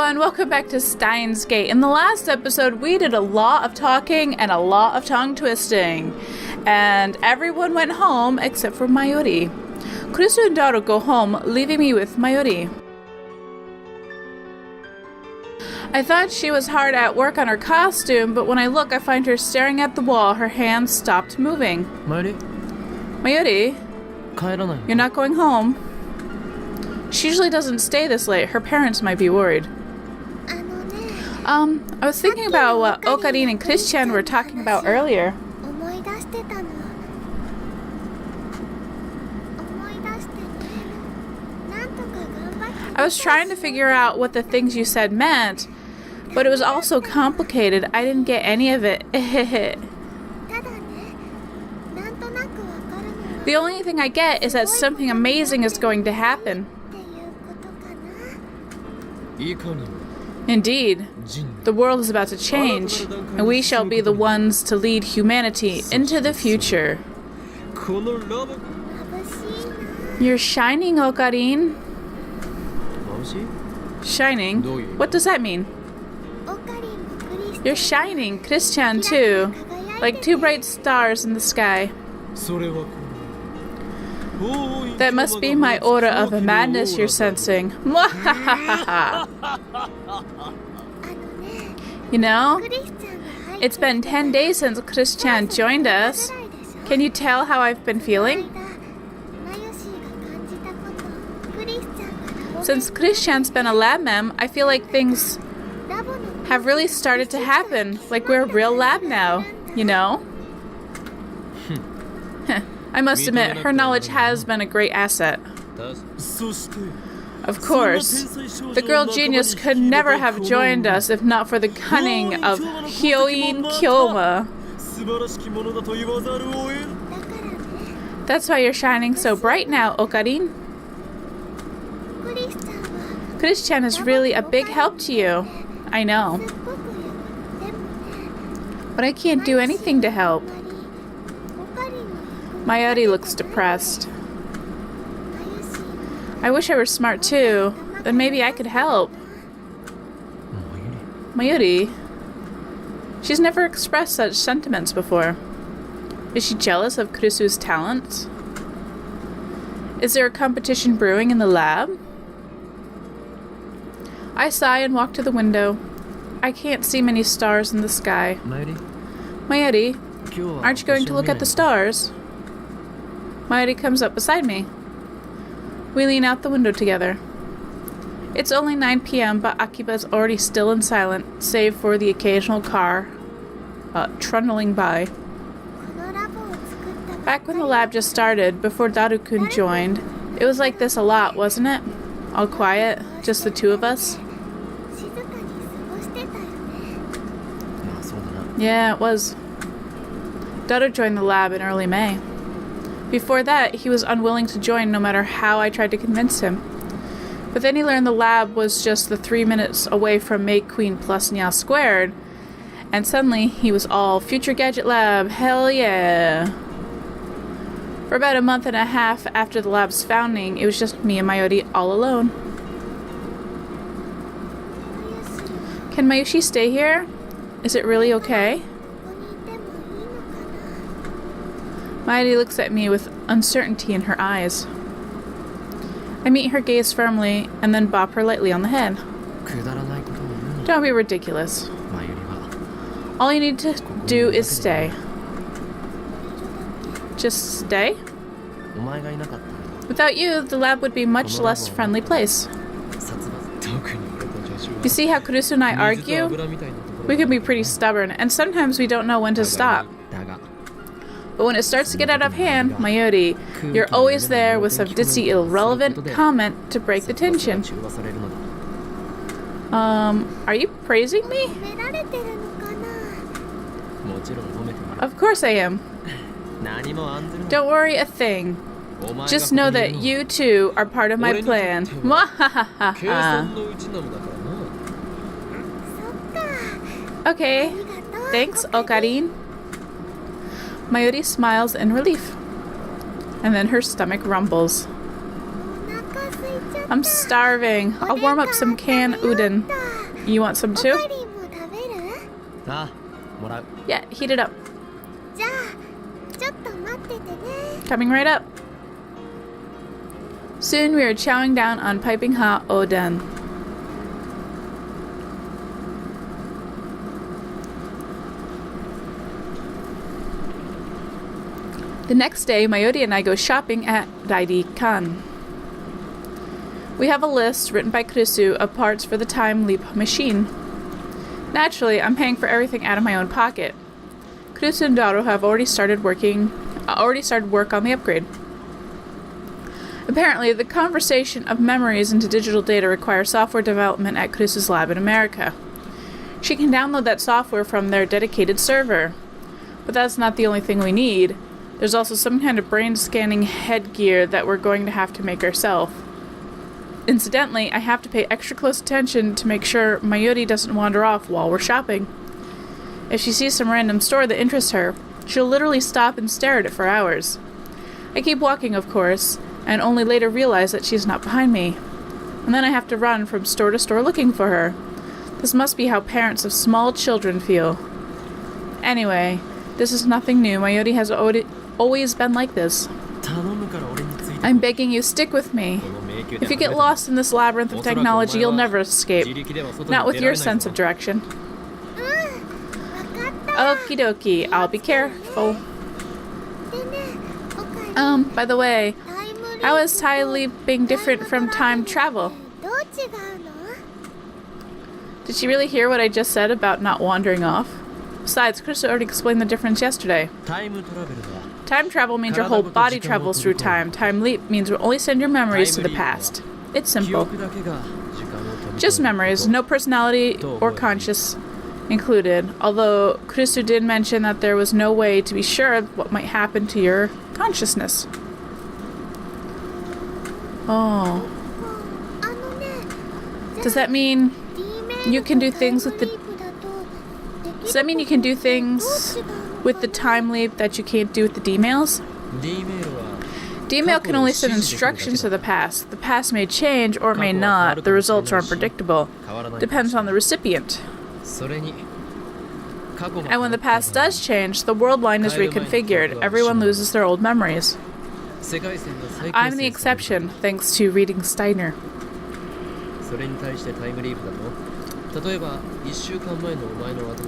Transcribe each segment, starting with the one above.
everyone, welcome back to Steins Gate. In the last episode, we did a lot of talking and a lot of tongue twisting. And everyone went home except for Mayuri. Kurisu and Daru go home, leaving me with Mayuri. I thought she was hard at work on her costume, but when I look, I find her staring at the wall. Her hands stopped moving. Mayuri, you're not going home? She usually doesn't stay this late. Her parents might be worried. I was thinking about what Okarin and Christian were talking about earlier. I was trying to figure out what the things you said meant, but it was all so complicated, I didn't get any of it. The only thing I get is that something amazing is going to happen. Indeed, the world is about to change, and we shall be the ones to lead humanity into the future. You're shining, Okarin. Shining? What does that mean? You're shining, Christian too, like two bright stars in the sky. That must be my aura of madness you're sensing. You know, it's been 10 days since Christian joined us. Can you tell how I've been feeling? Since Christian's been a lab mem, I feel like things have really started to happen. Like we're a real lab now, you know? I must admit, her knowledge has been a great asset. Of course, the girl genius could never have joined us if not for the cunning of Hyoin Kyoma. That's why you're shining so bright now, Okarin. Christian is really a big help to you. I know. But I can't do anything to help. Mayuri looks depressed. I wish I were smart too. Then maybe I could help. Mayuri? She's never expressed such sentiments before. Is she jealous of Kurisu's talents? Is there a competition brewing in the lab? I sigh and walk to the window. I can't see many stars in the sky. Mayuri, aren't you going to look at the stars? Mayuri comes up beside me. We lean out the window together. It's only 9 p.m., but Akiba's already still and silent, save for the occasional car trundling by. Back when the lab just started, before Daru-kun joined, it was like this a lot, wasn't it? All quiet, just the two of us. Yeah, it was. Daru joined the lab in early May. Before that, he was unwilling to join no matter how I tried to convince him. But then he learned the lab was just the 3 minutes away from Make Queen plus Nya squared, and suddenly he was all Future Gadget Lab, hell yeah! For about a month and a half after the lab's founding, it was just me and Mayuri all alone. Can Mayushi stay here? Is it really okay? Mayuri looks at me with uncertainty in her eyes. I meet her gaze firmly and then bop her lightly on the head. Don't be ridiculous. All you need to do is stay. Just stay? Without you, the lab would be a much less friendly place. You see how Kurisu and I argue? We can be pretty stubborn, and sometimes we don't know when to stop. But when it starts to get out of hand, Mayuri, you're always there with some ditzy irrelevant comment to break the tension. Are you praising me? Of course I am. Don't worry a thing. Just know that you two are part of my plan. Okay, thanks, Okarin. Mayuri smiles in relief, and then her stomach rumbles. I'm starving. I'll warm up some canned udon. You want some too? Yeah, heat it up. Coming right up. Soon we are chowing down on piping hot oden. The next day, Mayuri and I go shopping at Daidikan. We have a list written by Kurusu of parts for the time leap machine. Naturally, I'm paying for everything out of my own pocket. Kurusu and Daru have already started work on the upgrade. Apparently, the conversion of memories into digital data requires software development at Kurusu's lab in America. She can download that software from their dedicated server. But that's not the only thing we need. There's also some kind of brain-scanning headgear that we're going to have to make ourselves. Incidentally, I have to pay extra close attention to make sure Mayuri doesn't wander off while we're shopping. If she sees some random store that interests her, she'll literally stop and stare at it for hours. I keep walking, of course, and only later realize that she's not behind me. And then I have to run from store to store looking for her. This must be how parents of small children feel. Anyway, this is nothing new. Mayuri has always been like this. I'm begging you, stick with me. If you get lost in this labyrinth of technology, you'll never escape. Not with your sense of direction. Okie dokie, I'll be careful. By the way, how is time leaping different from time travel? Did she really hear what I just said about not wandering off? Besides, Chris already explained the difference yesterday. Time travel means your whole body travels through time. Time leap means we'll only send your memories to the past. It's simple. Just memories, no personality or conscious included. Although Kurusu did mention that there was no way to be sure what might happen to your consciousness. Oh. Does that mean you can do things with the... Does that mean you can do things with the time leap that you can't do with the D-mails? D-mail can only send instructions to the past. The past may change or may not. The results are unpredictable. Depends on the recipient. And when the past does change, the world line is reconfigured. Everyone loses their old memories. I'm the exception, thanks to reading Steiner.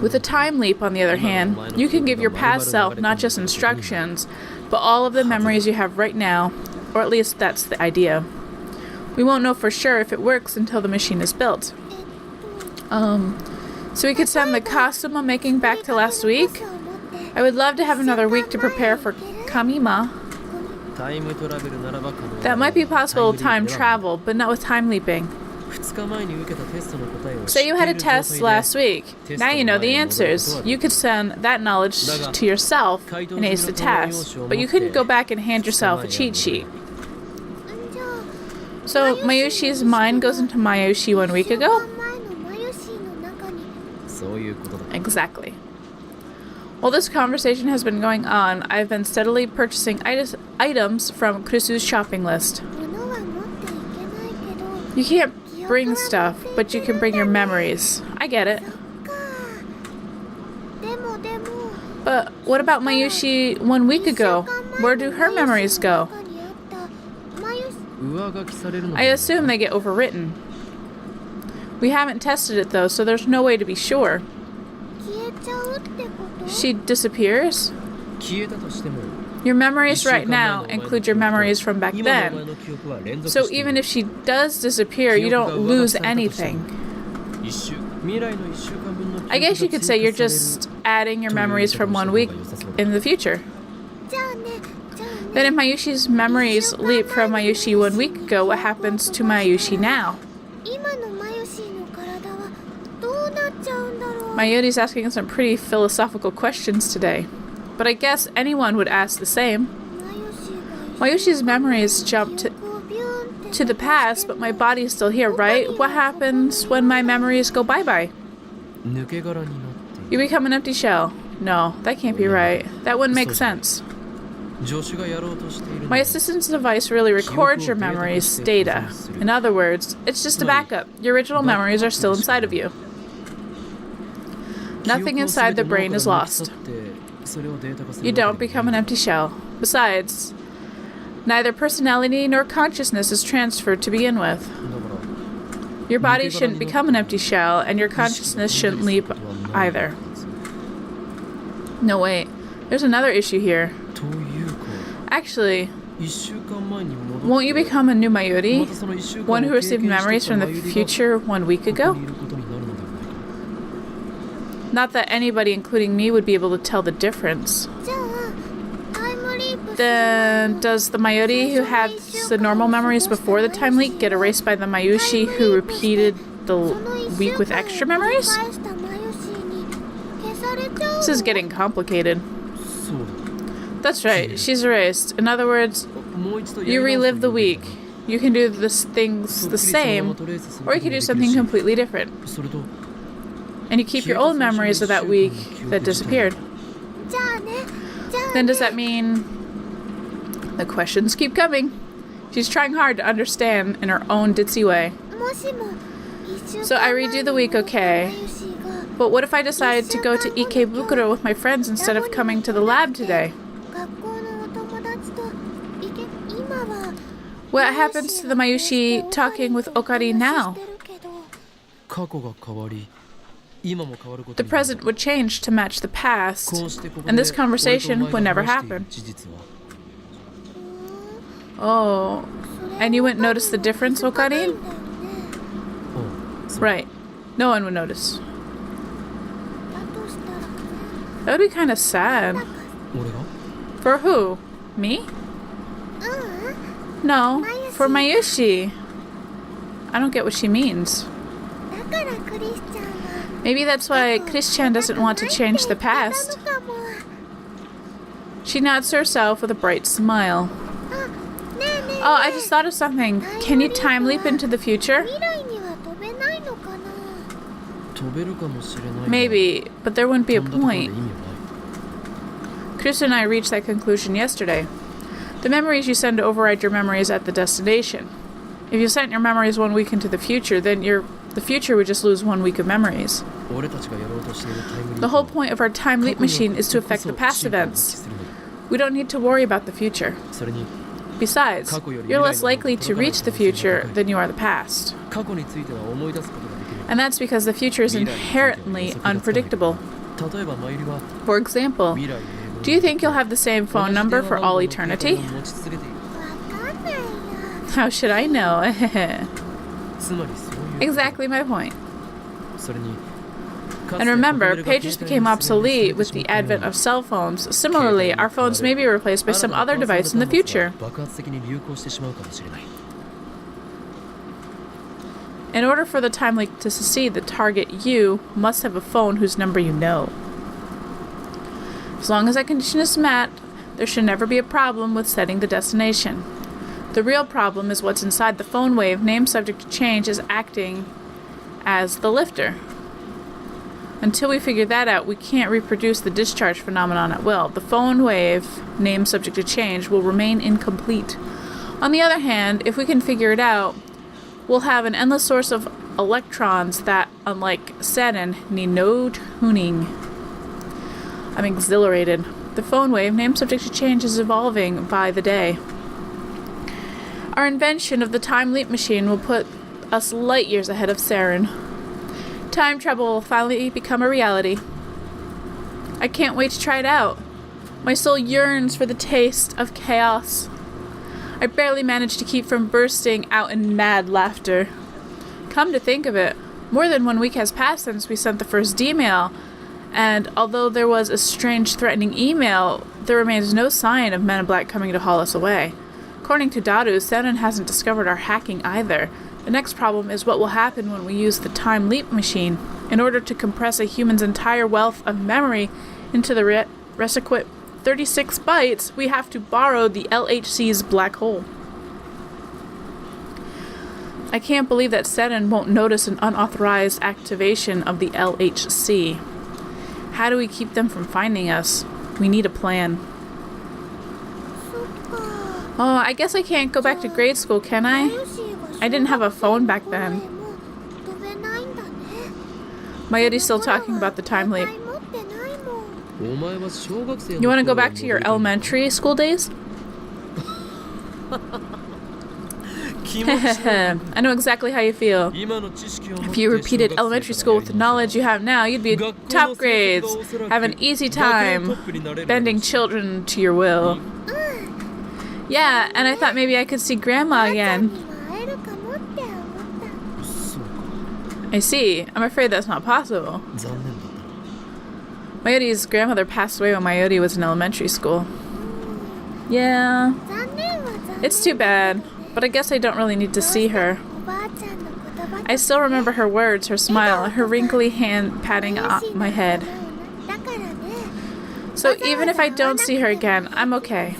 With a time leap, on the other hand, you can give your past self not just instructions, but all of the memories you have right now, or at least that's the idea. We won't know for sure if it works until the machine is built. So we could send the costume I'm making back to last week? I would love to have another week to prepare for Kamima. That might be possible with time travel, but not with time leaping. Say you had a test last week. Now you know the answers. You could send that knowledge to yourself and ace the test, but you couldn't go back and hand yourself a cheat sheet. So Mayushi's mind goes into Mayushi 1 week ago? Exactly. While this conversation has been going on, I've been steadily purchasing items from Kurusu's shopping list. You can't bring stuff, but you can bring your memories. I get it. But what about Mayushi 1 week ago? Where do her memories go? I assume they get overwritten. We haven't tested it though, so there's no way to be sure. She disappears? Your memories right now include your memories from back then. So even if she does disappear, you don't lose anything. I guess you could say you're just adding your memories from 1 week in the future. Then if Mayushi's memories leap from Mayushi 1 week ago, what happens to Mayushi now? Mayuri's asking some pretty philosophical questions today. But I guess anyone would ask the same. Mayushi's memories jump to the past, but my body's still here, right? What happens when my memories go bye-bye? You become an empty shell. No, that can't be right. That wouldn't make sense. My assistant's device really records your memories data. In other words, it's just a backup. Your original memories are still inside of you. Nothing inside the brain is lost. You don't become an empty shell. Besides, neither personality nor consciousness is transferred to begin with. Your body shouldn't become an empty shell, and your consciousness shouldn't leap either. No, wait. There's another issue here. Actually, won't you become a new Mayuri? One who received memories from the future 1 week ago? Not that anybody, including me, would be able to tell the difference. Then, does the Mayuri who had the normal memories before the time leak get erased by the Mayushi who repeated the week with extra memories? This is getting complicated. That's right, she's erased. In other words, you relive the week. You can do things the same, or you can do something completely different. And you keep your old memories of that week that disappeared. Then does that mean... The questions keep coming. She's trying hard to understand in her own ditzy way. So I redo the week, okay. But what if I decide to go to Ikebukuro with my friends instead of coming to the lab today? What happens to the Mayushi talking with Okari now? The present would change to match the past, and this conversation would never happen. Oh, and you wouldn't notice the difference, Okari? Right. No one would notice. That would be kind of sad. For who? Me? No, for Mayushi. I don't get what she means. Maybe that's why Christian doesn't want to change the past. She nods to herself with a bright smile. Oh, I just thought of something. Can you time leap into the future? Maybe, but there wouldn't be a point. Chris and I reached that conclusion yesterday. The memories you send to override your memories at the destination. If you sent your memories 1 week into the future, then the future would just lose 1 week of memories. The whole point of our time leap machine is to affect the past events. We don't need to worry about the future. Besides, you're less likely to reach the future than you are the past. And that's because the future is inherently unpredictable. For example, do you think you'll have the same phone number for all eternity? How should I know? Exactly my point. And remember, pages became obsolete with the advent of cell phones. Similarly, our phones may be replaced by some other device in the future. In order for the time leak to succeed, the target, you, must have a phone whose number you know. As long as that condition is met, there should never be a problem with setting the destination. The real problem is what's inside the phone wave, named subject to change, is acting as the lifter. Until we figure that out, we can't reproduce the discharge phenomenon at will. The phone wave, named subject to change, will remain incomplete. On the other hand, if we can figure it out, we'll have an endless source of electrons that, unlike Saturn, need no tuning. I'm exhilarated. The phone wave, named subject to change, is evolving by the day. Our invention of the time leap machine will put us light years ahead of Saturn. Time travel will finally become a reality. I can't wait to try it out. My soul yearns for the taste of chaos. I barely managed to keep from bursting out in mad laughter. Come to think of it, more than 1 week has passed since we sent the first email, and although there was a strange threatening email, there remains no sign of Men in Black coming to haul us away. According to Daru, Sennen hasn't discovered our hacking either. The next problem is what will happen when we use the time leap machine. In order to compress a human's entire wealth of memory into the requisite 36 bytes, we have to borrow the LHC's black hole. I can't believe that Sennen won't notice an unauthorized activation of the LHC. How do we keep them from finding us? We need a plan. Oh, I guess I can't go back to grade school, can I? I didn't have a phone back then. Mayuri's still talking about the time leap. You want to go back to your elementary school days? I know exactly how you feel. If you repeated elementary school with the knowledge you have now, you'd be top grades, have an easy time bending children to your will. Yeah, and I thought maybe I could see Grandma again. I see. I'm afraid that's not possible. Mayuri's grandmother passed away when Mayuri was in elementary school. Yeah. It's too bad, but I guess I don't really need to see her. I still remember her words, her smile, her wrinkly hand patting my head. So even if I don't see her again, I'm okay.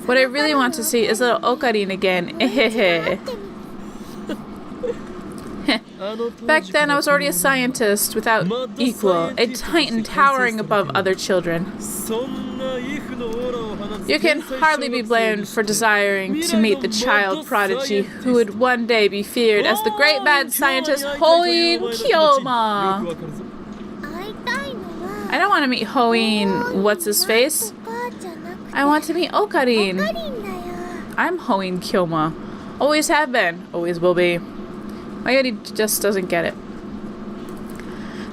What I really want to see is little Okarin again. Back then, I was already a scientist without equal, a titan towering above other children. You can hardly be blamed for desiring to meet the child prodigy who would one day be feared as the great mad scientist Hoin Kyoma. I don't want to meet Hoin, what's-his-face? I want to meet Okarin. I'm Hoin Kyoma. Always have been, always will be. Mayuri just doesn't get it.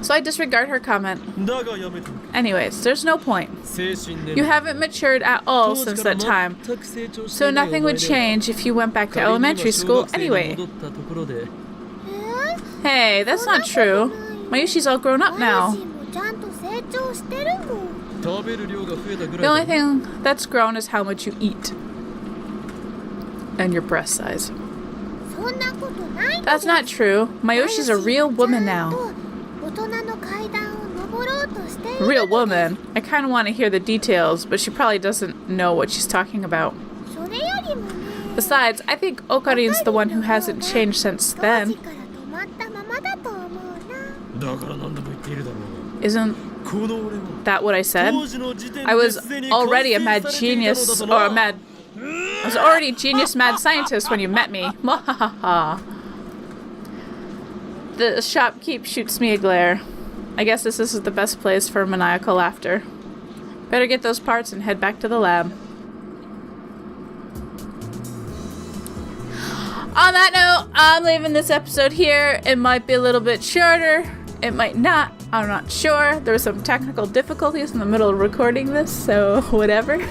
So I disregard her comment. Anyways, there's no point. You haven't matured at all since that time. So nothing would change if you went back to elementary school anyway. Hey, that's not true. Mayushi's all grown up now. The only thing that's grown is how much you eat. And your breast size. That's not true. Mayoshi's a real woman now. Real woman? I kind of want to hear the details, but she probably doesn't know what she's talking about. Besides, I think Okarin's the one who hasn't changed since then. Isn't that what I said? I was already a mad genius, or I was already a genius mad scientist when you met me. The shopkeep shoots me a glare. I guess this is the best place for maniacal laughter. Better get those parts and head back to the lab. On that note, I'm leaving this episode here. It might be a little bit shorter. It might not. I'm not sure. There were some technical difficulties in the middle of recording this, so whatever.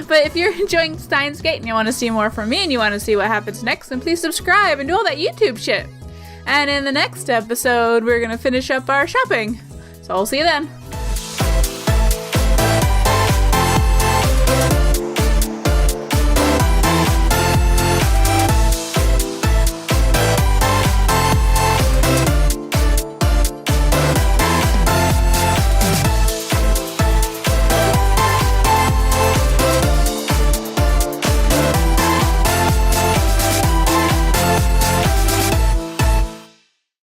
But if you're enjoying Steins Gate and you want to see more from me and you want to see what happens next, then please subscribe and do all that YouTube shit. And in the next episode, we're going to finish up our shopping. So I'll see you then.